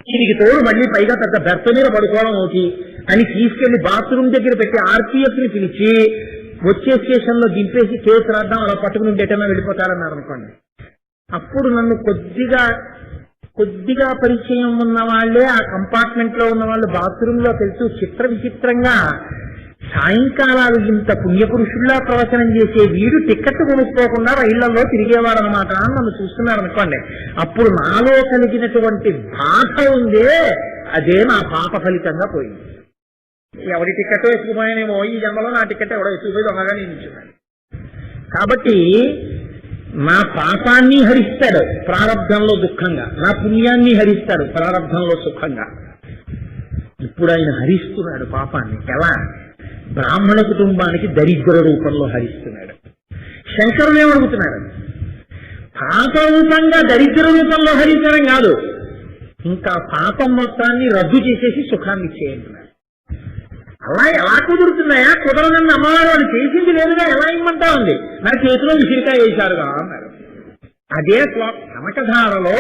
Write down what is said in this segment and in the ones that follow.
దీనికి తోడు మళ్ళీ పైగా పెద్ద బెర్త మీద పడుకోవడం ఒకటి అని తీసుకెళ్లి బాత్రూమ్ దగ్గర పెట్టి ఆర్పీఎఫ్ ని పిలిచి వచ్చే స్టేషన్ లో దింపేసి కేసు రాద్దాం అలా పట్టుకుని ఉండేటన్నా వెళ్ళిపోతారన్నారు అనుకోండి. అప్పుడు నన్ను కొద్దిగా పరిచయం ఉన్న వాళ్లే ఆ కంపార్ట్మెంట్ లో ఉన్న వాళ్ళు బాత్రూమ్ లో తెలుసు విచిత్రంగా సాయంకాలాలు ఇంత పుణ్యపురుషుల్లా ప్రవచనం చేసే వీడు టిక్కెట్ కొనుక్కోకుండా రైళ్లలో తిరిగేవాడనమాట అని నన్ను చూస్తున్నారనుకోండి. అప్పుడు నాలో కలిగినటువంటి బాధ ఉందే అదే నా పాప ఫలితంగా పోయింది. ఎవరి టికెట్ ఎత్తుకుపోయానేమో ఈ జన్మలో నా టికెట్ ఎవడో ఎత్తుకుపోయి దొంగగా నియమించున్నాను. కాబట్టి నా పాపాన్ని హరిస్తాడు ప్రారంభంలో దుఃఖంగా, నా పుణ్యాన్ని హరిస్తాడు ప్రారంభంలో సుఖంగా. ఇప్పుడు ఆయన హరిస్తున్నాడు పాపాన్ని. ఎలా? బ్రాహ్మణ కుటుంబానికి దరిద్ర రూపంలో హరిస్తున్నాడు. శంకరులు ఏమడుగుతున్నాడు? పాప రూపంగా దరిద్ర రూపంలో హరించడం కాదు, ఇంకా పాపం మొత్తాన్ని రద్దు చేసేసి సుఖాన్ని ఇచ్చేయంటున్నాడు. అలా ఎలా కుదురుతున్నాయా? కుదరనన్న అమ్మవారు వాళ్ళు చేసింది లేదుగా ఎలా ఇమ్మంటా ఉంది. నా చేతిలో విసిరికాయ వేశారుగా అన్నారు. అదే కనకధారలో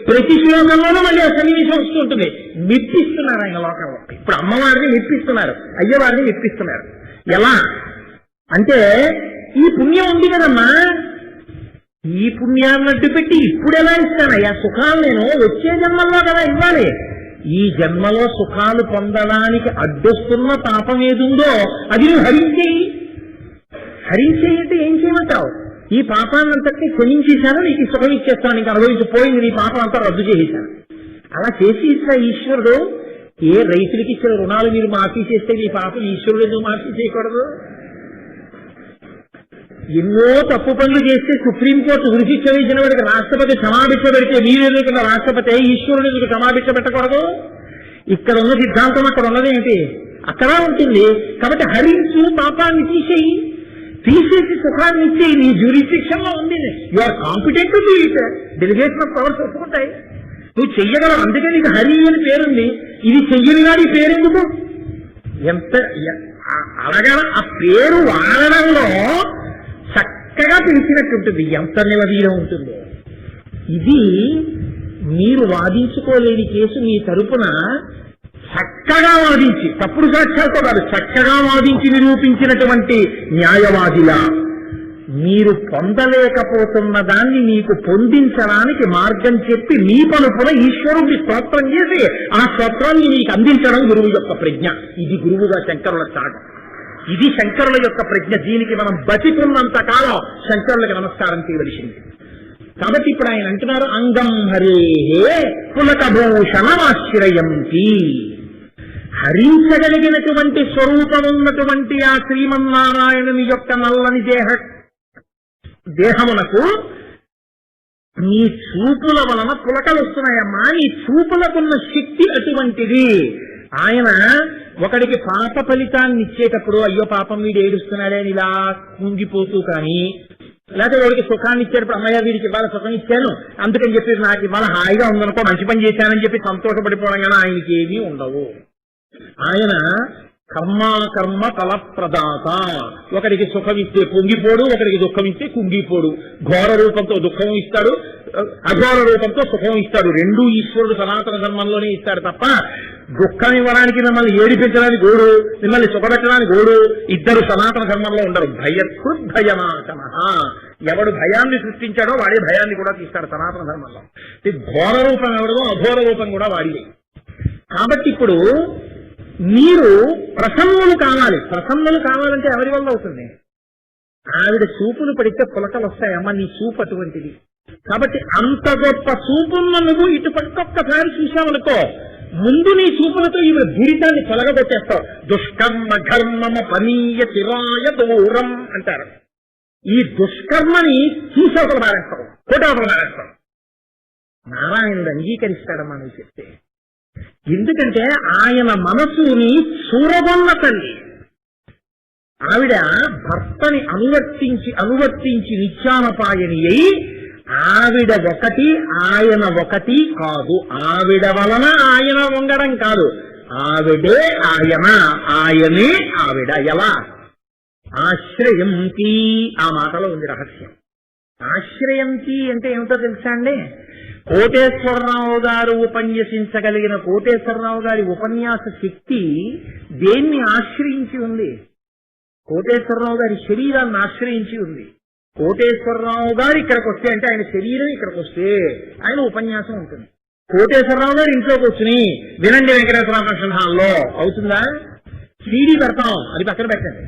ప్రతి శ్లోకంలోనూ మళ్ళీ సన్నివేశం వస్తుంటుంది. మెప్పిస్తున్నారు ఆయన లోకంలో. ఇప్పుడు అమ్మవారిని మెప్పిస్తున్నారు, అయ్యవారిని మెప్పిస్తున్నారు. ఎలా అంటే ఈ పుణ్యం ఉంది కదమ్మా, ఈ పుణ్యాన్ని అడ్డు పెట్టి ఇప్పుడు ఎలా ఇస్తానయ్యా సుఖాలు? నేను వచ్చే జన్మల్లో కదా ఇవ్వాలి. ఈ జన్మలో సుఖాలు పొందడానికి అడ్డొస్తున్న పాపం ఏదుందో అది నువ్వు హరించేయంటే ఏం చేయమంటావు? ఈ పాపాన్నంతటి క్షమించేశాను, నీకు సుఖం ఇచ్చేస్తాను, నీకు అనుభవించిపోయింది, నీ పాపం అంతా రద్దు చేసేశాను. అలా చేసి ఇస్తా ఈశ్వరుడు. ఏ రైతులకి ఇచ్చిన రుణాలు మీరు మాఫీ చేస్తే మీ పాపం ఈశ్వరుడు ఎందుకు మాఫీ చేయకూడదు? ఎన్నో తప్పు పనులు చేస్తే సుప్రీంకోర్టు ఉరిశిక్ష వేసిన వాడికి రాష్ట్రపతి క్షమాభిక్ష పెడితే మీరు ఎదుర్కొన్న రాష్ట్రపతి ఈశ్వరుడు ఎందుకు క్షమాభిక్ష పెట్టకూడదు? ఇక్కడ ఉన్న సిద్ధాంతం అక్కడ ఉన్నదేంటి? అక్కడ ఉంటుంది. కాబట్టి హరించు, పాపాన్ని తీసేసి సుఖాన్ని ఇచ్చేయి. నీ జ్యూరిస్డిక్షన్ లో ఉంది. You are competent to do it. Delegation of powers ఒప్పుకుంటాయి. నువ్వు చెయ్యగలవు, అందుకే నీకు హరి అని పేరుంది. ఇది చెయ్యని గాని పేరెందుకు? ఎంత అలాగా ఆ పేరు వాడడంలో చక్కగా పిలిచినట్టుంటుంది, ఎంత నిలదీయం ఉంటుందో. ఇది మీరు వాదించుకోలేని కేసు మీ తరపున చక్కగా వాదించి, తప్పుడు సాక్ష్యాలతో కాదు, చక్కగా వాదించి నిరూపించినటువంటి న్యాయవాదిలా మీరు పొందలేకపోతున్న దాన్ని మీకు పొందించడానికి మార్గం చెప్పి మీ పలుపున ఈశ్వరుడిని స్తోత్రం చేసి ఆ స్తోత్రాన్ని మీకు అందించడం గురువు యొక్క ప్రజ్ఞ. ఇది గురువుగా శంకరుల త్యాగం. ఇది శంకరుల యొక్క ప్రజ్ఞ. దీనికి మనం బతికున్నంత కాలం శంకరులకు నమస్కారం చేయవలసింది. కాబట్టి ఇప్పుడు ఆయన అంటున్నారు, అంగం హరేహే పులకభూషణమాశ్రయంతి. హరించగలిగినటువంటి స్వరూపం ఉన్నటువంటి ఆ శ్రీమన్నారాయణుని యొక్క నల్లని దేహమునకు నీ చూపుల వలన పులకలు వస్తున్నాయమ్మా. నీ చూపులకున్న శక్తి అటువంటిది. ఆయన ఒకడికి పాప ఫలితాన్ని ఇచ్చేటప్పుడు అయ్యో పాపం వీడు ఏడుస్తున్నాడని ఇలా కుంగిపోతూ కానీ, లేకపోతే వాడికి సుఖాన్ని ఇచ్చేటప్పుడు అమ్మయ్య వీడికి ఇవాళ సుఖం ఇచ్చాను అందుకని చెప్పి నాకు ఇవాళ హాయిగా ఉందనుకో, మంచి పని చేశానని చెప్పి సంతోషపడిపోవడం కానీ ఆయనకి ఏమీ ఉండవు. ఆయన కర్మ ఫలప్రదాత. ఒకడికి సుఖం ఇస్తే పొంగిపోడు, ఒకడికి దుఃఖం ఇస్తే కుంగిపోడు. ఘోర రూపంతో దుఃఖం ఇస్తాడు, అఘోర రూపంతో సుఖం ఇస్తాడు. రెండూ ఈశ్వరుడు సనాతన ధర్మంలోనే ఇస్తాడు తప్ప దుఃఖం ఇవ్వడానికి మిమ్మల్ని ఏడిపించడానికి గోడు, మిమ్మల్ని సుఖపెట్టడానికి గోడు ఇద్దరు సనాతన ధర్మంలో ఉండరు. భయనాశన. ఎవడు భయాన్ని సృష్టించాడో వాడే భయాన్ని కూడా తీస్తాడు సనాతన ధర్మంలో. ఘోర రూపం ఎవడదో అఘోర రూపం కూడా వాడిదే. కాబట్టి ఇప్పుడు మీరు ప్రసన్నులు కావాలి. ప్రసన్నులు కావాలంటే ఎవరి వల్ల అవుతుంది? ఆవిడ చూపులు పడితే పులకలు వస్తాయమ్మా. నీ చూపు అటువంటిది. కాబట్టి అంత గొప్ప చూపున్న నువ్వు ఇటు పక్కసారి చూసావనుకో, ముందు నీ చూపులతో ఈవిడ దురితాన్ని తొలగబొట్టేస్తావు. దుష్కర్మ ఘర్మమ పనీయ చిరాయ దూరం అంటారు. ఈ దుష్కర్మని చూసవతల మారేస్తావు, కోటవతల మారేస్తావు. నారాయణుడు అంగీకరిస్తాడమ్మా నువ్వు చెప్తే. ఎందుకంటే ఆయన మనసుని చూరగొన్న తల్లి. ఆవిడ భర్తని అనువర్తించి నిత్యానపాయని అయి ఆవిడ ఒకటి ఆయన ఒకటి కాదు. ఆవిడ వలన ఆయన వంగడం కాదు, ఆవిడే ఆయన, ఆయనే ఆవిడ. ఎలా? ఆశ్రయంతి. ఆ మాటలో ఉంది రహస్యం. ఆశ్రయంతి అంటే ఏమిటో తెలుసా అండి? కోటేశ్వరరావు గారు ఉపన్యసించగలిగిన కోటేశ్వరరావు గారి ఉపన్యాస శక్తి దేన్ని ఆశ్రయించి ఉంది? కోటేశ్వరరావు గారి శరీరాన్ని ఆశ్రయించి ఉంది. కోటేశ్వరరావు గారు ఇక్కడికి వస్తే అంటే ఆయన శరీరం ఇక్కడికి వస్తే ఆయన ఉపన్యాసం ఉంటుంది. కోటేశ్వరరావు గారు ఇంట్లో కూర్చుని వినండి వెంకటేశ్వర ఫంక్షన్ హాల్లో అవుతుందా? సీడీ పెడతాం, అది పక్కన పెట్టండి.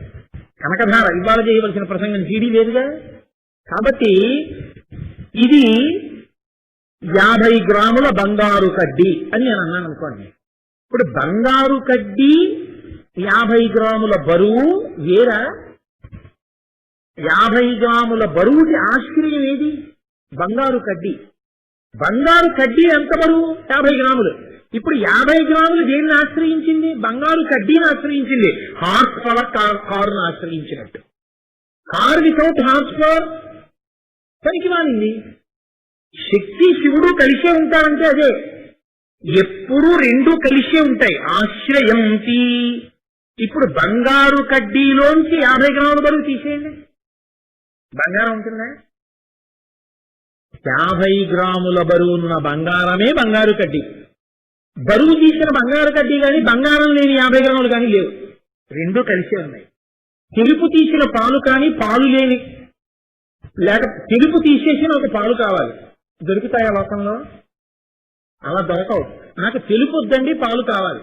కనకధార ఇవాళ చేయవలసిన ప్రసంగం సీడీ లేదుగా. కాబట్టి ఇది 50 గ్రాముల బంగారు కడ్డీ అని నేను అన్నాను అనుకోండి. ఇప్పుడు బంగారు కడ్డీ 50 గ్రాముల బరువు వేరా? 50 గ్రాముల బరువుకి ఆశ్చర్యం ఏది? బంగారు కడ్డీ. బంగారు కడ్డీ ఎంత బరువు? 50 గ్రాములు. ఇప్పుడు 50 గ్రాములు దేన్ని ఆశ్రయించింది? బంగారు కడ్డీని ఆశ్రయించింది. హార్స్ పవర్ కారును ఆశ్రయించినట్టు. కార్ వితౌట్ హార్స్ పవర్ పనికి మానింది. శక్తి శివుడు కలిసే ఉంటారంటే అదే. ఎప్పుడూ రెండూ కలిసే ఉంటాయి. ఆశ్రయంతి. ఇప్పుడు బంగారు కడ్డీలోంచి 50 గ్రాముల బరువు తీసేయండి, బంగారం ఉంటుందా? 50 గ్రాముల బరువున్న బంగారమే బంగారు కడ్డీ. బరువు తీసిన బంగారు కడ్డీ కానీ బంగారం లేని 50 గ్రాములు కానీ లేవు. రెండూ కలిసే ఉన్నాయి. తెలుపు తీసిన పాలు కానీ పాలు లేని, లేక తెలుపు తీసేసిన ఒక పాలు కావాలి, దొరుకుతాయా లోకంలో? అలా దొరకవు. నాకు తెలుపు వద్దండి, పాలు కావాలి.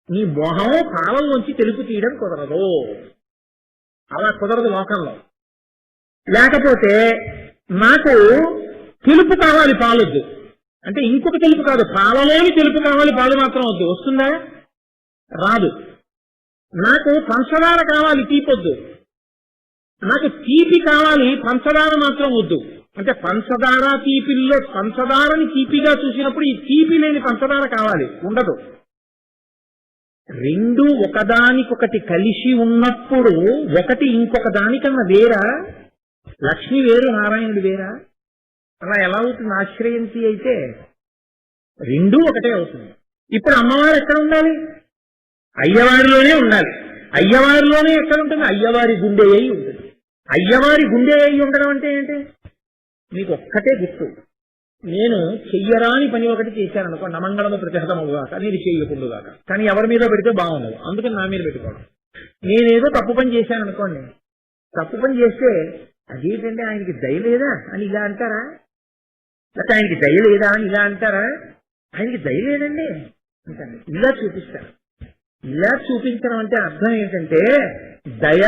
నీ మొహం పాలలోంచి తెలుపు తీయడం కుదరదు. అలా కుదరదు లోకంలో. లేకపోతే నాకు తెలుపు కావాలి, పాలొద్దు అంటే ఇంకొక తెలుపు కాదు, పాలలోని తెలుపు కావాలి, పాలు మాత్రం వద్దు. వస్తుందా? రాదు. నాకు పంచదార కావాలి, తీపొద్దు. నాకు తీపి కావాలి, పంచదార మాత్రం వద్దు. అంటే పంచదార తీపిల్లో పంచదారని తీపిగా చూసినప్పుడు ఈ తీపి లేని పంచదార కావాలి, ఉండదు. రెండు ఒకదానికొకటి కలిసి ఉన్నప్పుడు ఒకటి ఇంకొక దానికన్నా వేరా? లక్ష్మి వేరు, నారాయణుడు వేరా? అలా ఎలా అవుతుంది? ఆశ్రయంతి అయితే రెండూ ఒకటే అవుతుంది. ఇప్పుడు అమ్మవారు ఎక్కడ ఉండాలి? అయ్యవారిలోనే ఉండాలి. అయ్యవారిలోనే ఎక్కడ ఉంటుంది? అయ్యవారి గుండె అయి ఉంటుంది. అయ్యవారి గుండె అయి ఉండడం అంటే ఏంటి? మీకు ఒక్కటే గుర్తు. నేను చెయ్యరాని పని ఒకటి చేశాను అనుకోండి, అమంగళము ప్రతిహతమవుగాక, నేను చెయ్యకుండుగాక. కానీ ఎవరి మీద పెడితే బాగుండదు, అందుకని నా మీద పెట్టుకోవడం. నేనేదో తప్పు పని చేశాను అనుకోండి, తప్పు పని చేస్తే అదేంటంటే ఆయనకి దయ లేదా అని ఇలా అంటారా? లేకపోతే ఆయనకి దయ లేదా అని ఇలా అంటారా? ఆయనకి దయ లేదండి అంటాను. ఇలా చూపిస్తాను. ఇలా చూపించడం అంటే అర్థం ఏంటంటే, దయ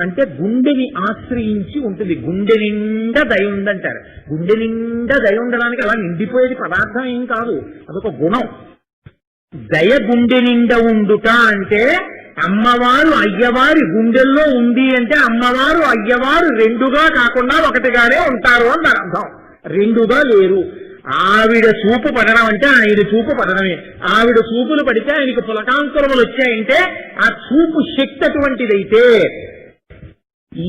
అంటే గుండెని ఆశ్రయించి ఉంటుంది. గుండె నిండా దయ ఉందంటారు. గుండె నిండా దయ ఉండడానికి అలా నిండిపోయేది పదార్థం ఏం కాదు, అదొక గుణం. దయ గుండె నిండా ఉండుట అంటే అమ్మవారు అయ్యవారి గుండెల్లో ఉంది అంటే అమ్మవారు అయ్యవారు రెండుగా కాకుండా ఒకటిగానే ఉంటారు అని దాని అర్థం. రెండుగా లేరు. ఆవిడ చూపు పడడం అంటే ఆయన చూపు పడడమే. ఆవిడ చూపులు పడితే ఆయనకు పులకాంకురములు వచ్చాయంటే ఆ చూపు శక్తి అటువంటిదైతే,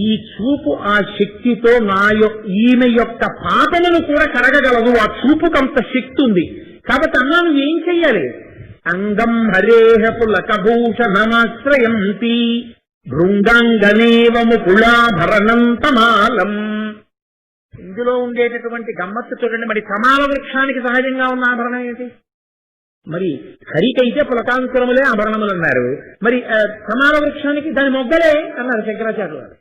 ఈ చూపు ఆ శక్తితో ఈమె యొక్క పాపలను కూడా కడగగలదు. ఆ చూపుకంత శక్తి ఉంది. కాబట్టి అన్నా నువ్వు ఏం చెయ్యాలి? అంగం హరేహ పులకభూషణమాశ్రయంతి భృంగాంగనేవ ముకుళాభరణం తమాలం. ఇందులో ఉండేటటువంటి గమ్మత్తు చూడండి. మరి కమాల వృక్షానికి సహజంగా ఉన్న ఆభరణం ఏంటి? మరి హరికైతే పులకాంకురములే ఆభరణములు అన్నారు, మరి కమాల వృక్షానికి దాని మొగ్గలే అన్నారు శంకరాచార్యులు వారు.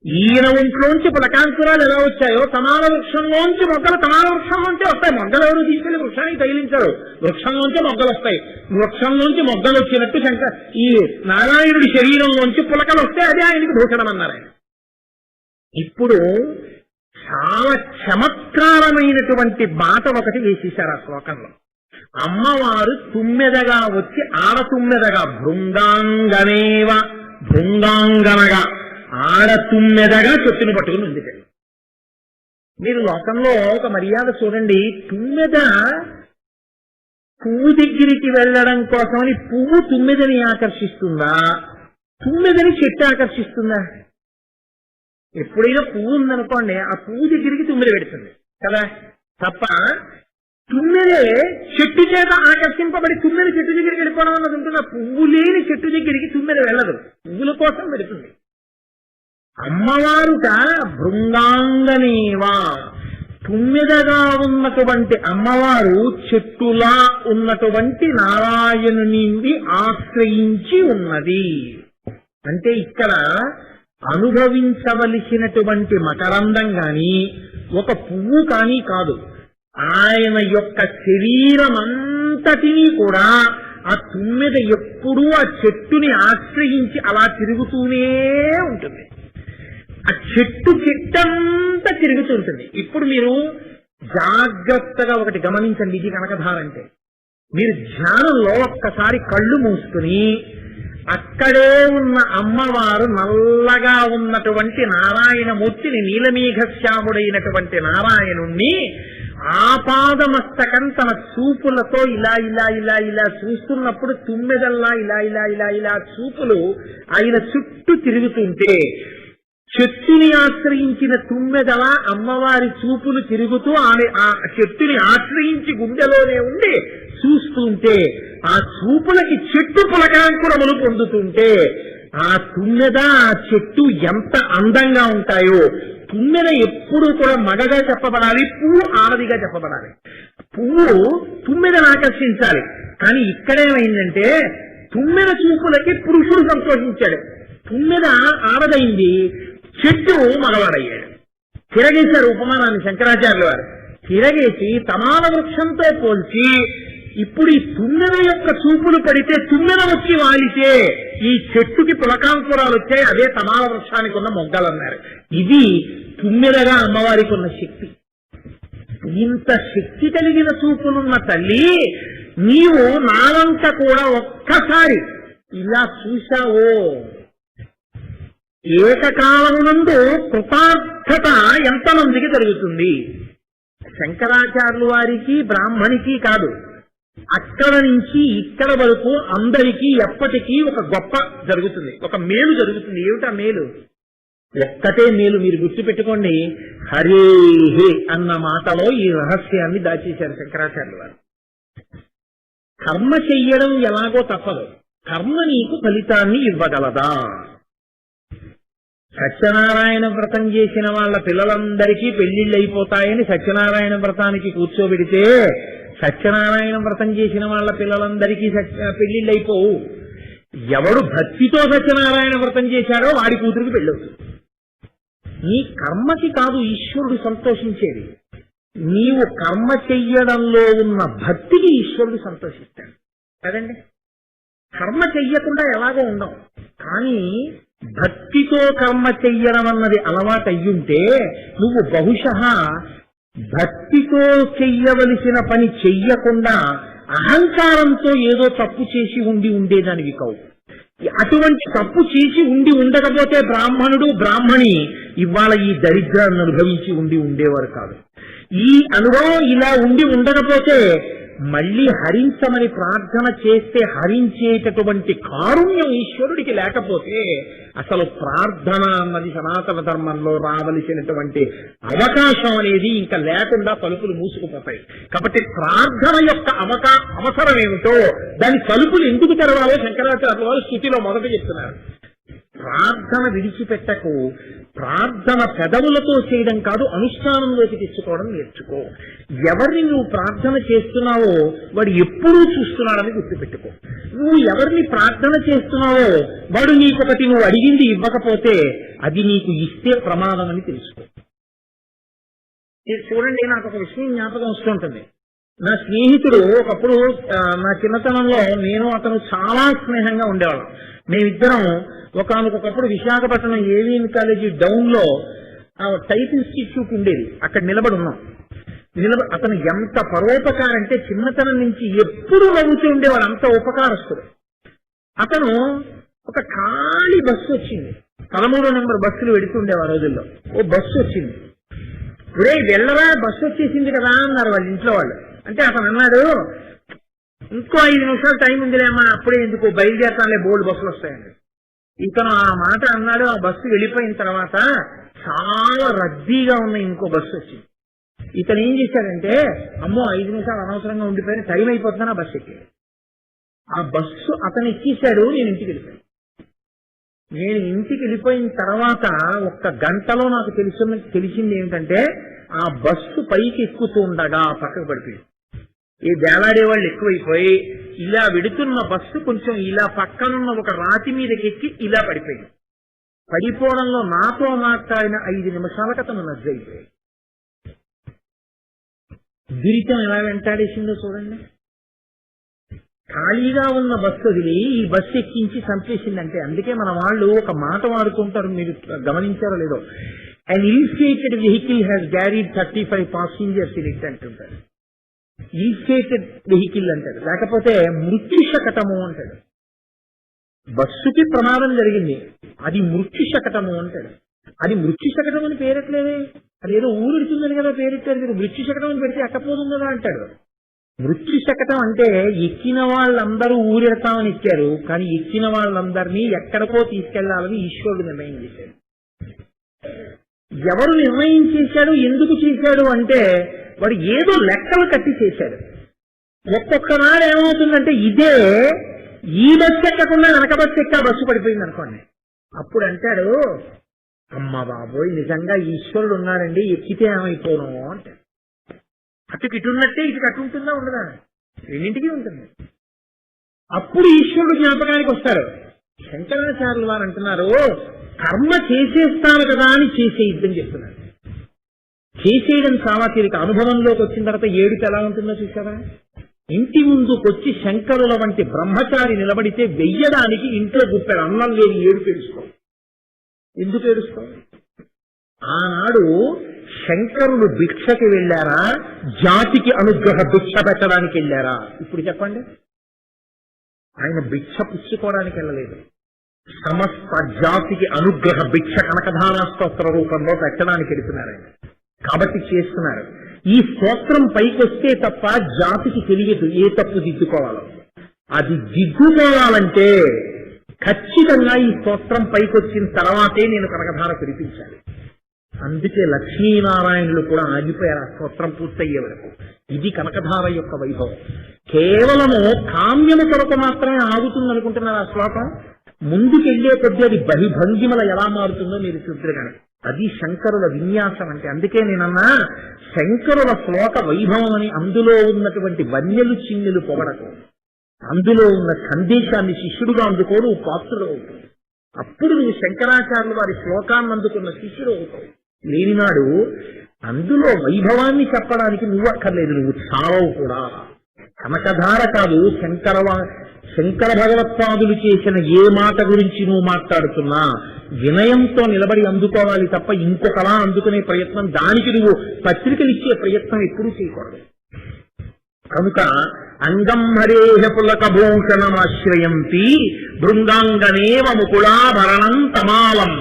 ఈయన ఒంట్లోంచి పులకాంకురాలు ఎలా వచ్చాయో కమాల వృక్షంలోంచి మొగ్గలు కమాల వృక్షంలోంచి వస్తాయి. మొగ్గలు ఎవరు తీసుకెళ్లి వృక్షానికి తగిలించారు, వృక్షంలోంచి మొగ్గలు వస్తాయి. వృక్షంలోంచి మొగ్గలు వచ్చినట్టు ఈ నారాయణుడి శరీరంలోంచి పులకలు వస్తే అదే ఆయనకి భూషణం అన్నారు ఆయన. ఇప్పుడు చాలా చమత్కారమైనటువంటి మాట ఒకటి వేసేశారు ఆ శ్లోకంలో. అమ్మవారు తుమ్మెదగా వచ్చి ఆడ తుమ్మెదగా, భృంగాంగనేవ భృంగాంగనగా ఆడ తుమ్మెదగా చెట్టును పట్టుకుని ఉంది. మీరు లోకంలో ఒక మర్యాద చూడండి. తుమ్మెద పువ్వు దగ్గరికి వెళ్ళడం కోసమని పువ్వు తుమ్మెదని ఆకర్షిస్తుందా? తుమ్మెదని చెట్టు ఆకర్షిస్తుందా? ఎప్పుడైనా పువ్వు ఉందనుకోండి, ఆ పువ్వు దగ్గరికి తుమ్మెద పెడుతుంది కదా, తప్ప తుమ్మెదే చెట్టు చేత ఆకర్షింపబడి తుమ్మెద చెట్టు దగ్గరికి వెళ్ళిపోవడం అన్నది ఉంటుంది. పువ్వు లేని చెట్టు దగ్గరికి తుమ్మెద వెళ్ళదు, పువ్వుల కోసం పెడుతుంది. అమ్మవారుట భృంగాంగనేవా తుమ్మెదగా ఉన్నటువంటి అమ్మవారు చెట్టులా ఉన్నటువంటి నారాయణుని ఆశ్రయించి ఉన్నది. అంటే ఇక్కడ అనుభవించవలసినటువంటి మకరందం గాని ఒక పువ్వు కానీ కాదు, ఆయన యొక్క శరీరం అంతటినీ కూడా ఆ తుమ్మెద ఎప్పుడూ ఆ చెట్టుని ఆశ్రయించి అలా తిరుగుతూనే ఉంటుంది. ఆ చెట్టంతా తిరుగుతుంటుంది. ఇప్పుడు మీరు జాగ్రత్తగా ఒకటి గమనించండి, ఇది కనకధార అంటే. మీరు ధ్యానంలో ఒక్కసారి కళ్ళు మూసుకుని అక్కడే ఉన్న అమ్మవారు నల్లగా ఉన్నటువంటి నారాయణమూర్తిని, నీలమేఘశ్యాముడైనటువంటి నారాయణుణ్ణి ఆపాదమస్తకం తన చూపులతో ఇలా ఇలా ఇలా ఇలా చూస్తున్నప్పుడు తుమ్మెదల్లా ఇలా ఇలా ఇలా ఇలా చూపులు ఆయన చుట్టూ తిరుగుతుంటే, చెట్టుని ఆశ్రయించిన తుమ్మెదల అమ్మవారి చూపులు తిరుగుతూ ఆమె ఆ చెట్టుని ఆశ్రయించి గుండెలోనే ఉండి చూస్తుంటే, ఆ చూపులకి చెట్టు పులకాంకురములు పొందుతుంటే ఆ తుమ్మెద ఆ చెట్టు ఎంత అందంగా ఉంటాయో. తుమ్మెద ఎప్పుడూ కూడా మగగా చెప్పబడాలి, పువ్వు ఆడదిగా చెప్పబడాలి. పువ్వు తుమ్మెదను ఆకర్షించాలి. కానీ ఇక్కడేమైందంటే తుమ్మెద చూపులకి పురుషుడు సంతోషించాడు, తుమ్మెద ఆడదైంది, చెట్టు మగవాడయ్యాడు. తిరగేశారు ఉపమానాన్ని శంకరాచార్యుల వారు. తిరగేసి తమాల వృక్షంతో పోల్చి ఇప్పుడు ఈ తుమ్మెద యొక్క చూపులు పడితే తుమ్మెద వచ్చి వాలితే ఈ చెట్టుకి పులకాంకురాలు వచ్చాయి, అదే తమాల వృక్షానికి ఉన్న మొగ్గలన్నారు. ఇది తుమ్మెదగా అమ్మవారికి ఉన్న శక్తి. ఇంత శక్తి కలిగిన చూపులున్న తల్లి, నీవు నాలంతా కూడా ఒక్కసారి ఇలా చూశావో ఏకకాలమునందు కృతార్థత ఎంతమందికి జరుగుతుంది. శంకరాచార్యుల వారికి బ్రాహ్మణికి కాదు, అక్కడ నుంచి ఇక్కడ వరకు అందరికీ ఎప్పటికీ ఒక గొప్ప జరుగుతుంది, ఒక మేలు జరుగుతుంది. ఏమిటా మేలు? ఒక్కటే మేలు, మీరు గుర్తుపెట్టుకోండి. హరేహే అన్న మాటలో ఈ రహస్యాన్ని దాచేశారు శంకరాచార్యుల వారు. కర్మ చెయ్యడం ఎలాగో తప్పదు, కర్మ నీకు ఫలితాన్ని ఇవ్వగలదా? సత్యనారాయణ వ్రతం చేసిన వాళ్ళ పిల్లలందరికీ పెళ్లిళ్ళు అయిపోతాయని సత్యనారాయణ వ్రతానికి కూర్చోబెడితే, సత్యనారాయణ వ్రతం చేసిన వాళ్ళ పిల్లలందరికీ పెళ్లిళ్ళు అయిపోవు. ఎవడు భక్తితో సత్యనారాయణ వ్రతం చేశాడో వాడి కూతురికి పెళ్ళవుతుంది. నీ కర్మకి కాదు ఈశ్వరుడు సంతోషించేది, నీవు కర్మ చెయ్యడంలో ఉన్న భక్తికి ఈశ్వరుడు సంతోషిస్తాడు కదండి. కర్మ చెయ్యకుండా ఎలాగో ఉండవు, కానీ భక్తితో కర్మ చెయ్యడం అన్నది అలవాటయ్యుంటే నువ్వు బహుశః భక్తితో చెయ్యవలసిన పని చెయ్యకుండా అహంకారంతో ఏదో తప్పు చేసి ఉండేదానివి కావు. అటువంటి తప్పు చేసి ఉండకపోతే బ్రాహ్మణుడు బ్రాహ్మణి ఇవాళ ఈ దరిద్రాన్ని అనుభవించి ఉండేవారు కాదు. ఈ అనుభవం ఇలా ఉండకపోతే మళ్ళీ హరించమని ప్రార్థన చేస్తే హరించేటటువంటి కారుణ్యం ఈశ్వరుడికి లేకపోతే అసలు ప్రార్థన అన్నది సనాతన ధర్మంలో రావలసినటువంటి అవకాశం అనేది ఇంకా లేకుండా తలుపులు మూసుకుపోతాయి. కాబట్టి ప్రార్థన యొక్క అవసరం ఏమిటో, దాని తలుపులు ఎందుకు తెరవాలో శంకరాచార్యుల వారు స్థుతిలో మొదట చెప్తున్నారు. ప్రార్థన విడిచిపెట్టకు, ప్రార్థన పెదవులతో చేయడం కాదు, అనుష్ఠానంలోకి తెచ్చుకోవడం నేర్చుకో. ఎవరిని నువ్వు ప్రార్థన చేస్తున్నావో వాడు ఎప్పుడూ చూస్తున్నాడని గుర్తుపెట్టుకో. నువ్వు ఎవరిని ప్రార్థన చేస్తున్నావో వాడు నీకొకటి నువ్వు అడిగింది ఇవ్వకపోతే అది నీకు ఇస్తే ప్రమాదం అని తెలుసుకో. చూడండి, నాకు ఒక విషయం జ్ఞాపకం వస్తుంటుంది. నా స్నేహితుడు ఒకప్పుడు, నా చిన్నతనంలో నేను అతను చాలా స్నేహంగా ఉండేవాళ్ళం. మేమిద్దరం ఒకనొకప్పుడు విశాఖపట్నం ఏవిఎన్ కాలేజీ డౌన్ లో టైప్ ఇన్స్టిట్యూట్ ఉండేది, అక్కడ నిలబడి ఉన్నాం. అతను ఎంత పరోపకారం అంటే చిన్నతనం నుంచి ఎప్పుడు నవ్వుతూ ఉండేవాడు, అంత ఉపకారస్తుడు. అతను ఒక ఖాళీ బస్సు వచ్చింది, 13 నెంబర్ బస్సులు వెడుతుండేవా రోజుల్లో. ఓ బస్సు వచ్చింది, ఒరే వెళ్ళరా బస్సు వచ్చేసింది కదా అన్నారు వాళ్ళ ఇంట్లో వాళ్ళు. అంటే అతను అన్నాడు, ఇంకో 5 నిమిషాలు టైం ఉందిలేమ్మా, అప్పుడే ఎందుకు బయలుదేరతానులే, బోల్డ్ బస్సులు వస్తాయండి. ఇతను ఆ మాట అన్నాడు. ఆ బస్సు వెళ్ళిపోయిన తర్వాత చాలా రద్దీగా ఉన్న ఇంకో బస్సు వచ్చింది. ఇతను ఏం చేశాడంటే, అమ్మో 5 నిమిషాలు అనవసరంగా ఉండిపోయిన, టైం అయిపోతుందని ఆ బస్సు ఎక్కాడు. ఆ బస్సు అతను ఎక్కేశాడు, నేను ఇంటికి వెళ్ళిపోయాను. నేను ఇంటికి వెళ్ళిపోయిన తర్వాత 1 గంటలో నాకు తెలిసింది ఏమిటంటే, ఆ బస్సు పైకి ఎక్కుతుండగా పక్కకు పడిపోయింది. ఈ వేలాడే వాళ్ళు ఎక్కువైపోయి ఇలా వెడుతున్న బస్సు కొంచెం ఇలా పక్కనున్న ఒక రాతి మీదకి ఎక్కి ఇలా పడిపోయింది. పడిపోవడంలో నాతో మాట్లాడిన 5 నిమిషాలకు అతను నజ్జయిపోయాయి. దురితం ఎలా వెంటాడేసిందో చూడండి. ఖాళీగా ఉన్న బస్సు వదిలి ఈ బస్సు ఎక్కించి చంపేసిందంటే, అందుకే మన వాళ్ళు ఒక మాట వాడుతుంటారు, మీరు గమనించారో లేదో, an ill-fated vehicle has carried 35 passengers in it అంటుంటారు. ఇల్-ఫేటెడ్ వెహికల్ అంటాడు, లేకపోతే మృత్యుశకటము అంటాడు. బస్సుకి ప్రమాదం జరిగింది, అది మృత్యుశకటము అంటాడు. అది మృత్యుశకటం అని పేరట్లేదే, అదేదో ఊరుతుందని కదా పేరెట్టారు, మీరు మృత్యుశకటం అని పెడితే ఎక్కపోతుంది కదా అంటాడు. మృత్యుశకటం అంటే ఎక్కిన వాళ్ళందరూ ఊరెడతామని ఎక్కారు, కానీ ఎక్కిన వాళ్ళందరినీ ఎక్కడికో తీసుకెళ్లాలని ఈశ్వరుడు నిర్ణయం చేశాడు. ఎవరు నిర్ణయం చేశాడు, ఎందుకు చేశాడు అంటే, వాడు ఏదో లెక్కలు కట్టి చేశాడు. ఒక్కొక్క నాడు ఏమవుతుందంటే, ఇదే ఈ బస్సు ఎక్కకుండా వెనక బస్సు ఎక్కా బస్సు పడిపోయింది అనుకోండి, అప్పుడు అంటాడు, అమ్మ బాబోయ్ నిజంగా ఈశ్వరుడు ఉన్నాడండి, ఎక్కితే ఏమైపోను అంటే. అటుకి ఇటున్నట్టే ఇటు అటు ఉంటుందా ఉండదా, రెండింటికి ఉంటుంది. అప్పుడు ఈశ్వరుడు జ్ఞాపకానికి వస్తారు. శంకరాచార్యులు వారు అంటున్నారు, కర్మ చేసేస్తాను కదా అని చేసే యుద్ధం చెప్తున్నారు. చేసేయడం చాలా తేలిక, అనుభవంలోకి వచ్చిన తర్వాత ఏడుపు ఎలా ఉంటుందో చూసారా. ఇంటి ముందుకొచ్చి శంకరుల వంటి బ్రహ్మచారి నిలబడితే వెయ్యడానికి ఇంట్లో గుప్పెడు అన్నం లేని ఏడుపు ఏడుస్తాం. ఎందుకు ఏడుస్తాం? ఆనాడు శంకరులు భిక్షకి వెళ్ళారా, జాతికి అనుగ్రహ భిక్ష పెట్టడానికి వెళ్ళారా? ఇప్పుడు చెప్పండి. ఆయన భిక్ష పుచ్చుకోవడానికి వెళ్ళలేదు, సమస్త జాతికి అనుగ్రహ భిక్ష కనకధారా స్తోత్ర రూపంలో పెట్టడానికి వెళుతున్నారు ఆయన. కాబట్టి చేస్తున్నారు. ఈ స్తోత్రం పైకొస్తే తప్ప జాతికి తెలియదు ఏ తప్పు దిద్దుకోవాలో. అది దిద్దుకోవాలంటే ఖచ్చితంగా ఈ స్తోత్రం పైకొచ్చిన తర్వాతే నేను కనకధార కురిపించాలి. అందుకే లక్ష్మీనారాయణులు కూడా ఆగిపోయారు ఆ స్తోత్రం పూర్తయ్యే వరకు. ఇది కనకధార యొక్క వైభవం. కేవలము కామ్యము కొరకు మాత్రమే ఆగుతుంది అనుకుంటున్నారు ఆ శ్లోకం. ముందుకెళ్లే కొద్దీ అది బహిభంగిమల ఎలా మారుతుందో మీరు చూద్దరు కానీ, అది శంకరుల విన్యాసం అంటే. అందుకే నేనన్నా, శంకరుల శ్లోక వైభవం అని అందులో ఉన్నటువంటి వన్యలు చిన్నెలు పొగడకు, అందులో ఉన్న సందేశాన్ని శిష్యుడుగా అందుకోడు, పాత్రుడు అవుతుంది. అప్పుడు నువ్వు శంకరాచార్యులు వారి శ్లోకాన్ని అందుకున్న శిష్యుడు అవుతావు. లేనినాడు అందులో వైభవాన్ని చెప్పడానికి నువ్వు అక్కర్లేదు, నువ్వు చావవు కూడా. కనకధార కాదు, శంకర భగవత్పాదులు చేసిన ఏ మాట గురించి నువ్వు మాట్లాడుతున్నా వినయంతో నిలబడి అందుకోవాలి తప్ప ఇంకొకలా అందుకునే ప్రయత్నం, దానికి నువ్వు పత్రికలు ఇచ్చే ప్రయత్నం ఎప్పుడూ చేయకూడదు. కనుక అంగం హరేహ పులకభూషణమాశ్రయంతి బృంగాంగనేవ ముకుళాభరణం తమాలం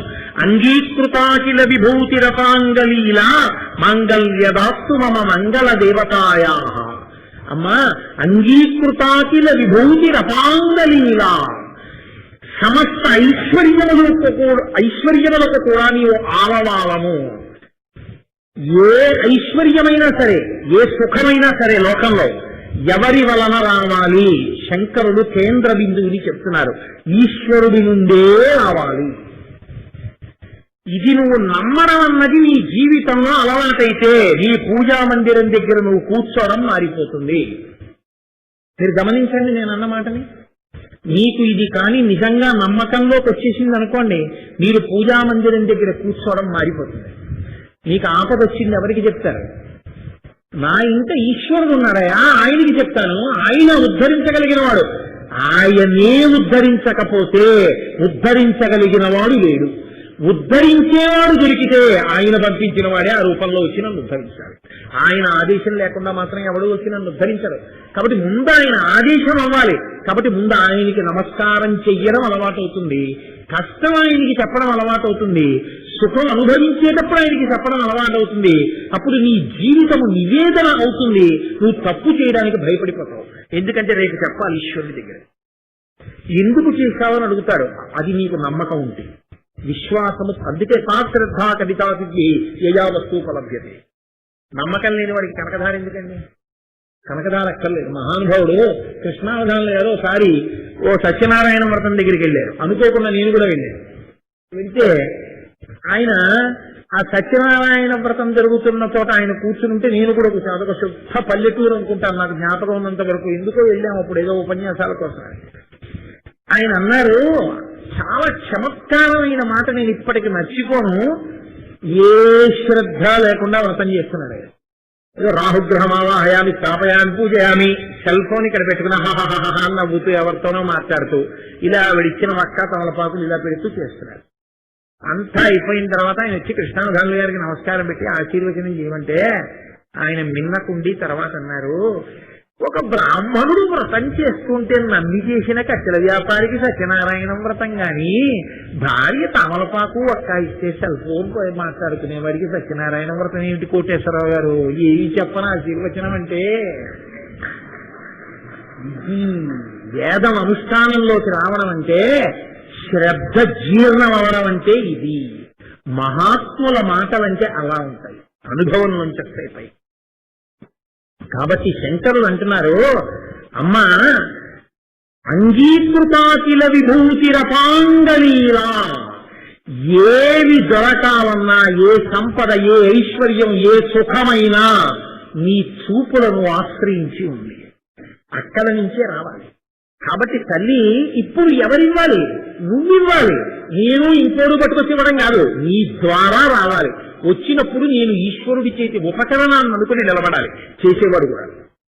అంగీకృతాకిల విభూతిరపాంగలీలా మాంగళ్యదాస్తు మమ మంగళ దేవతాయా. అమ్మా, అంగీకృతాకిల విభూతిరపాంగలీలా, సమస్త ఐశ్వర్యములకు కూడా నీవు ఆలవాలము. ఏ ఐశ్వర్యమైనా సరే, ఏ సుఖమైనా సరే లోకంలో ఎవరి వలన రావాలి? శంకరుడు కేంద్ర బిందువుని చెప్తున్నారు, ఈశ్వరుడి నుండే రావాలి. ఇది నువ్వు నమ్మడం అన్నది నీ జీవితంలో అలవాటైతే నీ పూజా మందిరం దగ్గర నువ్వు కూర్చోవడం మారిపోతుంది. మీరు గమనించండి నేను అన్న మాటని. మీకు ఇది కానీ నిజంగా నమ్మకంలోకి వచ్చేసింది అనుకోండి, మీరు పూజా మందిరం దగ్గర కూర్చోవడం మారిపోతుంది. మీకు ఆపద వచ్చింది ఎవరికి చెప్తారు? నా ఇంట ఈశ్వరుడు ఉన్నాడయా, ఆయనకి చెప్తాను, ఆయన ఉద్ధరించగలిగిన వాడు. ఆయనే ఉద్ధరించకపోతే ఉద్ధరించగలిగిన వాడు లేడు. ఉద్ధరించేవాడు దొరికితే ఆయన పంపించిన వాడే ఆ రూపంలో వచ్చి నన్ను ఉద్ధరించాడు. ఆయన ఆదేశం లేకుండా మాత్రం ఎవడు వచ్చి నన్ను ఉద్ధరించడు. కాబట్టి ముందు ఆయన ఆదేశం అవ్వాలి. కాబట్టి ముందు ఆయనకి నమస్కారం చెయ్యడం అలవాటు అవుతుంది, కష్టం ఆయనకి చెప్పడం అలవాటు అవుతుంది, సుఖం అనుభవించేటప్పుడు ఆయనకి చెప్పడం అలవాటు అవుతుంది. అప్పుడు నీ జీవితము నివేదన అవుతుంది, నువ్వు తప్పు చేయడానికి భయపడిపోతావు. ఎందుకంటే రేపు చెప్పాలి ఈశ్వరుడి దగ్గర. ఎందుకు చేశావని అడుగుతాడు, అది నీకు నమ్మకం ఉంటే, విశ్వాసము. అందుకే సాశ్రద్ధ కవితా సిద్ధి యయా వస్తుపలభ్యతే. నమ్మకం లేని వాడికి కనకధార ఎందుకండి? కనకధార అక్కర్లేదు. మహానుభావుడు కృష్ణావధానంలో ఏదోసారి ఓ సత్యనారాయణ వ్రతం దగ్గరికి వెళ్ళారు. అనుకోకుండా నేను కూడా వెళ్ళాను. వెళ్తే ఆయన ఆ సత్యనారాయణ వ్రతం జరుగుతున్న చోట ఆయన కూర్చుంటే నేను కూడా కూర్చున్నాను. అదొక శుద్ధ పల్లెటూరు అనుకుంటాను, నాకు జ్ఞాపకం ఉన్నంత వరకు. ఎందుకో వెళ్ళాము అప్పుడు ఏదో ఉపన్యాసాల కోసం. ఆయన అన్నారు, చాలా చమత్కారమైన మాట, నేను ఇప్పటికి మర్చిపోను. ఏ శ్రద్ధ లేకుండా వ్రతం చేస్తున్నాడు ఆయన. ఏదో రాహుగ్రహమావా హయామి స్థాపయామి పూజయామి, సెల్ ఫోన్ ఇక్కడ పెట్టుకున్న హాహాహా నవ్వుతూ ఎవరితోనో మాట్లాడుతూ ఇలా విడిచిన వక్క తమలపాకులు ఇలా పెడుతూ చేస్తున్నాడు. అంతా అయిపోయిన తర్వాత ఆయన వచ్చి కృష్ణానధానులు గారికి నమస్కారం పెట్టి ఆశీర్వచనం చేయమంటే ఆయన మిన్నకుండి తర్వాత అన్నారు, ఒక బ్రాహ్మణుడు వ్రతం చేస్తుంటే నమ్మి చేసిన కట్టెల వ్యాపారికి సత్యనారాయణ వ్రతం గాని, భార్య తమలపాకు ఒక్క ఇస్తే సెల్ ఫోన్ మాట్లాడుకునే వారికి సత్యనారాయణ వ్రతం ఏమిటి కోటేశ్వరరావు గారు? ఏమి చెప్పన ఆశీర్వచనం అంటే? వేదం అనుష్ఠానంలోకి రావడం అంటే, శ్రద్ధ జీర్ణం అవడం అంటే ఇది. మహాత్ముల మాటలంటే అలా ఉంటాయి, అనుభవం నుంచి వస్తాయి. కాబట్టి శంకరులు అంటున్నారు, అమ్మా అంగీకృతాకిల విభూతిరపాంగలీలా, ఏవి దొరకాలన్నా, ఏ సంపద, ఏ ఐశ్వర్యం, ఏ సుఖమైనా నీ చూపులను ఆశ్రయించి ఉంది, అక్కడ నుంచే రావాలి. కాబట్టి తల్లి ఇప్పుడు ఎవరివ్వాలి? నువ్వివ్వాలి. నేను ఇంకోడు పట్టుకొచ్చి ఇవ్వడం కాదు, నీ ద్వారా రావాలి. వచ్చినప్పుడు నేను ఈశ్వరుడి చేతి ఉపకరణాన్ని అనుకుని నిలబడాలి, చేసేవాడు కూడా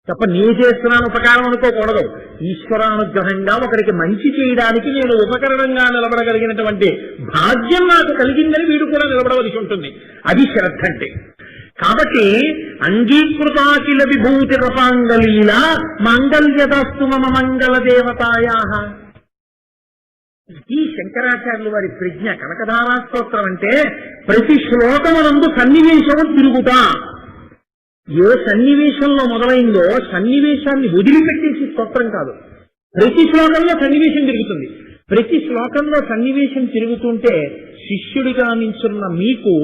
తప్ప నేను చేస్తున్నాను ఉపకారం అనుకోకూడదు. ఈశ్వరానుగ్రహంగా ఒకరికి మంచి చేయడానికి నేను ఉపకరణంగా నిలబడగలిగినటువంటి భాగ్యం నాకు కలిగిందని వీడు కూడా నిలబడవలసి ఉంటుంది. అది శ్రద్ధ అంటే. కాబట్టి అంగీకృతాకిల విభూతి రపాంగలీల మాంగళ్యదాస్తు మమ మంగళ దేవతాయా. ఈ శంకరాచార్యుల వారి ప్రజ్ఞ. కనకధారా స్తోత్రం అంటే ప్రతి శ్లోకమునందు సన్నివేశము తిరుగుతా. ఏ సన్నివేశంలో మొదలైందో సన్నివేశాన్ని వదిలిపెట్టేసి స్తోత్రం కాదు. ప్రతి శ్లోకంలో సన్నివేశం తిరుగుతుంది. ప్రతి శ్లోకంలో సన్నివేశం తిరుగుతుంటే శిష్యుడిగా నించున్న మీకు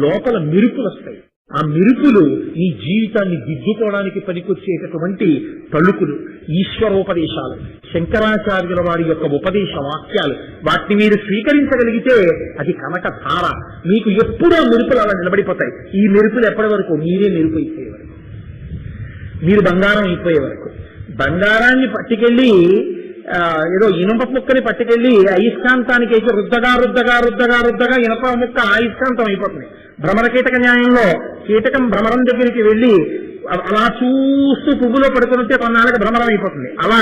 లోపల మెరుపులు వస్తాయి. ఆ మెరుపులు ఈ జీవితాన్ని దిద్దుకోవడానికి పనికొచ్చేటటువంటి తలుపులు, ఈశ్వరోపదేశాలు, శంకరాచార్యుల వారి యొక్క ఉపదేశ వాక్యాలు. వాటిని మీరు స్వీకరించగలిగితే అది కనకధార. మీకు ఎప్పుడూ మెరుపులు అలా నిలబడిపోతాయి. ఈ మెరుపులు ఎప్పటి వరకు? మీరే మెరుపు అయిపోయే వరకు, మీరు బంగారం అయిపోయే వరకు. బంగారాన్ని పట్టుకెళ్ళి ఏదో ఇనుప ముక్కని పట్టుకెళ్ళి అయస్కాంతానికి అయితే రుద్దగా రుద్దగా రుద్దగా రుద్దగా ఇనుప ముక్క అయస్కాంతం అయిపోతుంది. భ్రమర కీటక న్యాయంలో కీటకం భ్రమరం దగ్గరికి వెళ్లి అలా చూస్తూ పువ్వులో పడుతుంటే కొన్నాళ్ళకి భ్రమరం అయిపోతుంది. అలా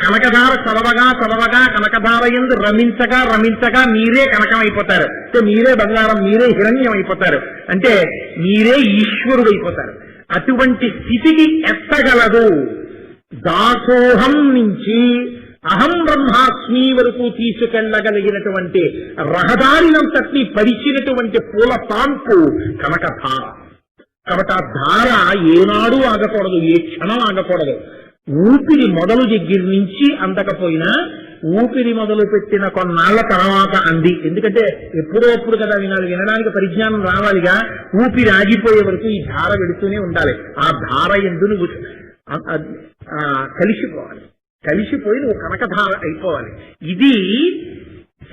కనకధార చదవగా చదవగా కనకధార యందు రమించగా రమించగా మీరే కనకం అయిపోతారు. అంటే మీరే బంగారం, మీరే హిరణ్యం అయిపోతారు. అంటే మీరే ఈశ్వరుడు అయిపోతారు. అటువంటి స్థితికి ఎత్తగలదు దాసోహం నుంచి అహం బ్రహ్మాస్మి వరకు తీసుకెళ్లగలిగినటువంటి రహదారినంతటినీ పరిచినటువంటి పూల పాన్పు కనకధార. కాబట్టి ఆ ధార ఏనాడు ఆగకూడదు, ఏ క్షణం ఆగకూడదు. ఊపిరి మొదలు దగ్గర నుంచి అందకపోయినా ఊపిరి మొదలు పెట్టిన కొన్నాళ్ల తర్వాత అంది. ఎందుకంటే ఎప్పుడో అప్పుడు కదా వినాలి, వినడానికి పరిజ్ఞానం రావాలిగా. ఊపిరి ఆగిపోయే వరకు ఈ ధార వెళుతూనే ఉండాలి. ఆ ధార యందు నువ్వు కలిసిపోవాలి. కలిసిపోయి నువ్వు కనకధార అయిపోవాలి. ఇది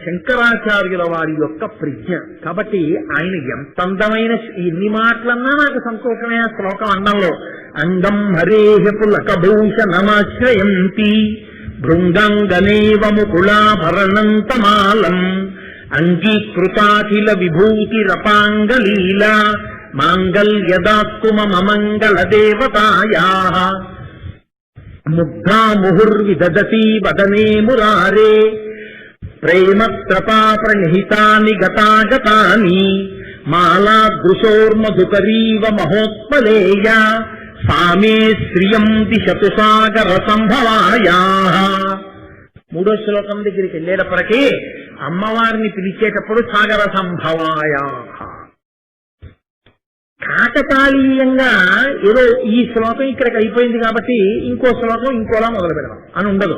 శంకరాచార్యుల వారి యొక్క ప్రజ్ఞ. కాబట్టి ఆయన ఎంత అందమైన, ఎన్ని మాటలన్నా నాకు సంతోషమే ఆ శ్లోకం అండంలో. అంగం హరేహ పులకభూషణమాశ్రయంతి భృంగంగనేవ ముకుళాభరణంతమాలం అంగీకృతాఖిల విభూతిరపాంగలీల మాంగళ్యదాస్తు మమ మంగళ దేవతాయాః ముగ్ధా ముహుర్విదదతి వదనే మురారే ప్రేమత్రపా ప్రణిహితాని గతాగతాని మాలాదృశోర్మధుకరీవ మహోత్పలేయ సామే శ్రియం దిశతు సాగర సంభవాయాః. మూడో శ్లోకం దగ్గరికి వెళ్ళేటప్పటికీ అమ్మవారిని పిలిచేటప్పుడు సాగర సంభవాయాః. కాకతాళీయంగా ఏదో ఈ శ్లోకం ఇక్కడికి అయిపోయింది కాబట్టి ఇంకో శ్లోకం ఇంకోలా మొదలు పెడదాం అని ఉండదు.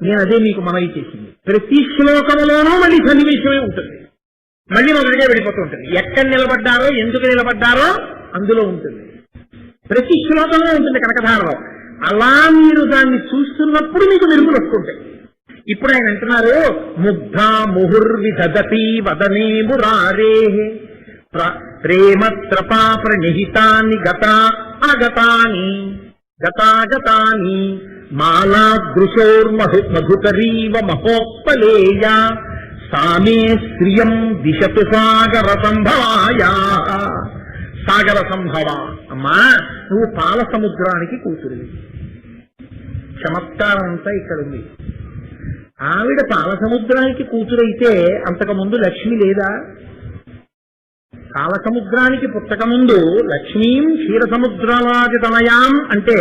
నేను అదే మీకు మనవి చేసింది. ప్రతి శ్లోకంలోనూ మళ్ళీ సన్నివేశమే ఉంటుంది, మళ్ళీ మొదటిగా వెళ్ళిపోతూ ఉంటుంది. ఎక్కడ నిలబడ్డారో, ఎందుకు నిలబడ్డారో అందులో ఉంటుంది. ప్రతి శ్లోకంలో ఉంటుంది కనకధారలో. అలా మీరు దాన్ని చూస్తున్నప్పుడు మీకు మెరుగులు వస్తుంటాయి. ఇప్పుడు ఆయన అంటున్నారు ముగ్ధా ముహుర్విదదతి వదనే మురారే. ప్రేమత్రపా ప్రణిహితాని గతా అగతాని గతాగతాని మాలాదృశోర్మధుకరీవ మహోత్పలేయ సామే శ్రియం దిశతు సాగర సంభవాయా. సాగర సంభవ, అమ్మా నువ్వు పాల సముద్రానికి కూతురివి. చమత్కారం అంతా ఇక్కడ ఉంది. ఆవిడ పాల సముద్రానికి కూతురైతే అంతకుముందు లక్ష్మి లేదా? పాల సముద్రానికి పుట్టకముందు లక్ష్మీం క్షీర సముద్రాలాదితనయాం అంటే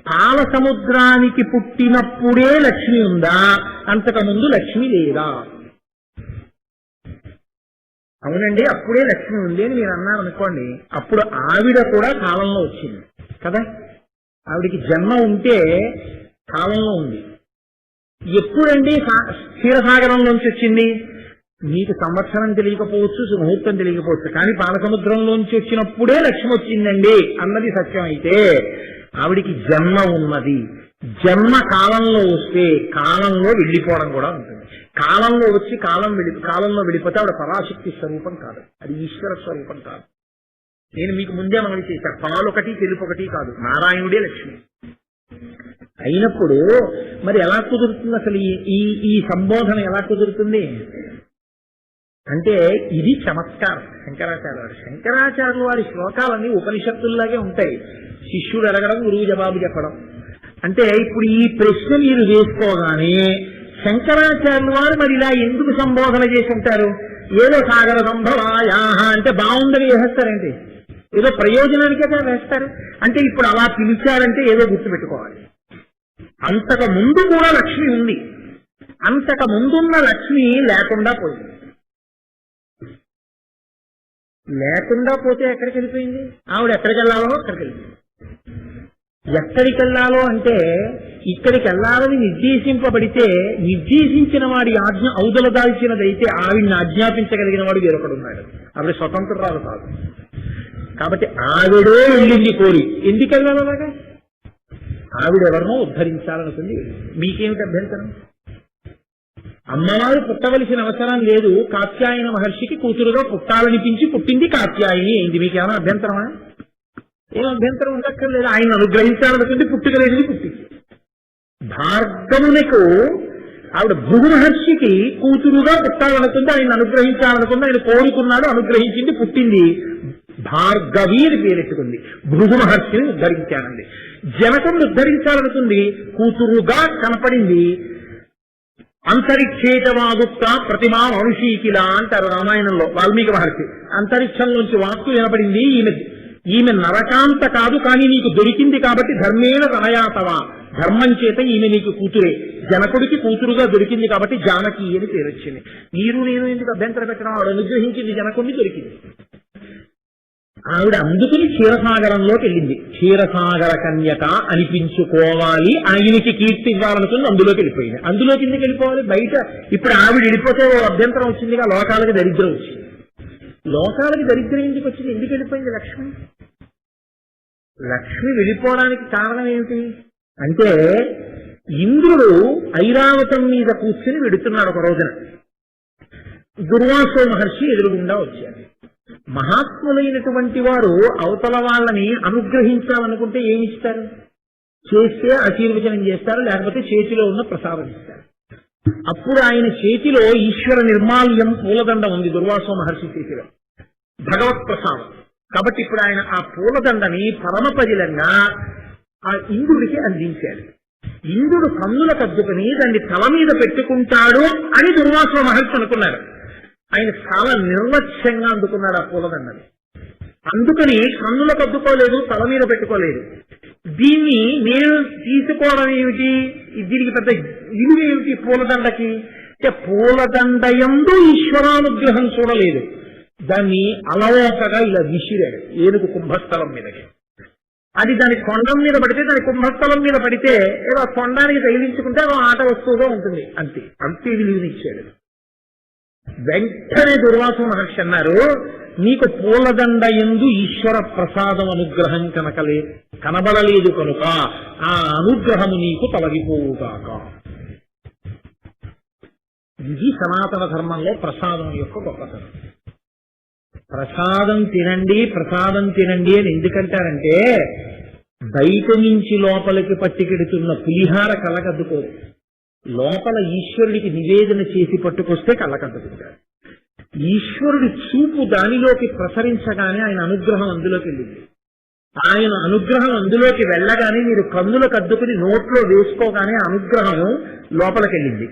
పాల సముద్రానికి పుట్టినప్పుడే లక్ష్మి ఉందా? అంతకుముందు లక్ష్మి లేదా? అవునండి, అప్పుడే లక్ష్మి ఉంది అని మీరు అన్నారు అనుకోండి. అప్పుడు ఆవిడ కూడా కాలంలో వచ్చింది కదా. ఆవిడికి జన్మ ఉంటే కాలంలో ఉంది. ఎప్పుడండి క్షీరసాగరంలోంచి వచ్చింది? మీకు సంవత్సరం తెలియకపోవచ్చు, ముహూర్తం తెలియకపోవచ్చు, కానీ పాలసముద్రంలోంచి వచ్చినప్పుడే లక్ష్మి వచ్చిందండి అన్నది సత్యం అయితే ఆవిడికి జన్మ ఉన్నది. జన్మ కాలంలో వస్తే కాలంలో వెళ్ళిపోవడం కూడా ఉంటుంది. కాలంలో వచ్చి కాలంలో వెళ్ళిపోతే ఆవిడ పరాశక్తి స్వరూపం కాదు, అది ఈశ్వర స్వరూపం కాదు. నేను మీకు ముందే మనవి చేశాను, పాలొకటి తెలుపొకటి కాదు, నారాయణుడే లక్ష్మి అయినప్పుడు మరి ఎలా కుదురుతుంది? అసలు ఈ సంబోధన ఎలా కుదురుతుంది అంటే ఇది చమత్కారం. శంకరాచార్యులు వారి శ్లోకాలన్నీ ఉపనిషత్తుల్లాగే ఉంటాయి. శిష్యుడు అడగడం, గురువు జవాబు చెప్పడం. అంటే ఇప్పుడు ఈ ప్రశ్న మీరు వేసుకోగానే శంకరాచార్యులు వారు మరి ఇలా ఎందుకు సంబోధన చేసి ఉంటారు? ఏదో సాగర సంభవాయా అంటే బాగుందని వేస్తారండి, ఏదో ప్రయోజనానికే వేస్తారు. అంటే ఇప్పుడు అలా పిలిచారంటే ఏదో గుర్తుపెట్టుకోవాలి. అంతకు ముందు కూడా లక్ష్మి ఉంది, అంతకు ముందున్న లక్ష్మి లేకుండా పోయింది. లేకుండా పోతే ఎక్కడికి వెళ్ళిపోయింది? ఆవిడ ఎక్కడికి వెళ్ళాలో అక్కడికి వెళ్ళిపోయింది. ఎక్కడికి వెళ్ళాలో అంటే ఇక్కడికి వెళ్ళాలని నిర్దేశింపబడితే నిర్దేశించిన వాడి ఆజ్ఞ ఔదల దాల్చినదైతే ఆవిడ్ని ఆజ్ఞాపించగలిగిన వాడు వేరొకడున్నాడు. ఆవిడ స్వతంత్రాలు కాదు కాబట్టి ఆవిడే వెళ్ళింది కోరి. ఎందుకు వెళ్ళాలి అలాగా? ఆవిడెవరినో ఉద్ధరించాలనుకుంది. మీకేమిటి అభ్యంతరం? అమ్మవారు పుట్టవలసిన అవసరం లేదు, కాత్యాయన మహర్షికి కూతురుగా పుట్టాలనిపించి పుట్టింది, కాత్యాయని అయింది. మీకేమైనా అభ్యంతరమా? ఏం అభ్యంతరం ఉండక్కర్లేదు. ఆయన అనుగ్రహించాలనుకుంటే పుట్టుకలేనిది పుట్టింది. భార్గవునికి ఆవిడ భృగు మహర్షికి కూతురుగా పుట్టాలనుకుంది, ఆయన అనుగ్రహించాలనుకుంది, ఆయన కోరుకున్నాడు, అనుగ్రహించింది, పుట్టింది. భార్గవి అని పేరెట్టుకుంది. భృగు మహర్షిని ఉద్ధరించానండి. జనకుడు ఉద్ధరించాలనుకుంది, కూతురుగా కనపడింది. అంతరిక్షేతమాగుప్త ప్రతిమా మనుషీకిలా అంటారు రామాయణంలో వాల్మీకి మహర్షి. అంతరిక్షంలోంచి వాక్కు వినపడింది, ఈమె నరకాంత కాదు, కానీ నీకు దొరికింది కాబట్టి ధర్మేణ తనయాతవా, ధర్మం చేత ఈమె నీకు కూతురే. జనకుడికి కూతురుగా దొరికింది కాబట్టి జానకి అని పేరు వచ్చింది. మీరు నేను ఎందుకు అభ్యంతర పెట్టడం? ఆవిడ అనుగ్రహించింది, జనకుడిని దొరికింది. ఆవిడ అందుకుని క్షీరసాగరంలోకి వెళ్ళింది. క్షీరసాగర కన్యక అనిపించుకోవాలి, ఆయనకి కీర్తి ఇవ్వాలనుకుంది, అందులోకి వెళ్ళిపోయింది. అందులోకి ఎందుకు వెళ్ళిపోవాలి? బయట ఇప్పుడు ఆవిడ వెళ్ళిపోతే అభ్యంతరం వచ్చిందిగా, లోకాలకి దరిద్రం వచ్చింది. లోకాలకి దరిద్రం ఎందుకు వచ్చింది? ఎందుకు వెళ్ళిపోయింది లక్ష్మి? లక్ష్మి వెళ్ళిపోవడానికి కారణం ఏమిటి అంటే ఇంద్రుడు ఐరావతం మీద కూర్చుని వెడుతున్నాడు ఒక రోజున. దుర్వాసో మహర్షి ఎదురుగుండా వచ్చారు. మహాత్ములైనటువంటి వారు అవతల వాళ్ళని అనుగ్రహించాలనుకుంటే ఏమిస్తారు? చేస్తే ఆశీర్వచనం చేస్తారు, లేకపోతే చేతిలో ఉన్న ప్రసాదం ఇస్తారు. అప్పుడు ఆయన చేతిలో ఈశ్వర నిర్మాల్యం పూలదండ ఉంది, దుర్వాసో మహర్షి చేతిలో భగవత్ ప్రసాదం. కాబట్టి ఇప్పుడు ఆయన ఆ పూలదండని పరమపదిలంగా ఆ ఇంద్రుడికి అందించాడు. ఇంద్రుడు కన్నుల కద్దుకుని దాన్ని తల మీద పెట్టుకుంటాడు అని దుర్వాసో మహర్షి అనుకున్నాడు. ఆయన చాలా నిర్లక్ష్యంగా అందుకున్నాడు ఆ పూలదండని. అందుకని కన్నులకు అద్దుకోలేదు, తల మీద పెట్టుకోలేదు. దీన్ని నేను తీసుకోవడం ఏమిటి? దీనికి పెద్ద విలువ ఏమిటి పూలదండకి? పూలదండయందు ఈశ్వరానుగ్రహం చూడలేదు, దాన్ని అలవోకగా ఇలా విసిరాడు ఏనుగు కుంభస్థలం మీదకి. అది దాని కొండం మీద పడితే, దాని కుంభస్థలం మీద పడితే ఏదో కొండానికి తగిలించుకుంటే అదో ఆట వస్తువుగా ఉంటుంది, అంతే. అంతే విలువనిచ్చాడు. వెంటనే దుర్వాసో మహర్షి అన్నారు, నీకు పూలదండ యందు ఈశ్వర ప్రసాదం అనుగ్రహం కనబడలేదు కనుక ఆ అనుగ్రహము నీకు తొలగిపోవుగాక. ఇది సనాతన ధర్మంలో ప్రసాదం యొక్క గొప్పతనం. ప్రసాదం తినండి ప్రసాదం తినండి అని ఎందుకంటారంటే బయట నుంచి లోపలికి పట్టుకెడుతున్న పులిహార కళ్ళకద్దుకోదు, లోపల ఈశ్వరుడికి నివేదన చేసి పట్టుకొస్తే కళ్ళకద్దుకుంటాడు. ఈశ్వరుడి చూపు దానిలోకి ప్రసరించగానే ఆయన అనుగ్రహం అందులోకి వెళ్ళింది. ఆయన అనుగ్రహం అందులోకి వెళ్ళగానే మీరు కన్నులకు అద్దుకుని నోట్లో వేసుకోగానే అనుగ్రహం లోపలికి వెళ్ళింది.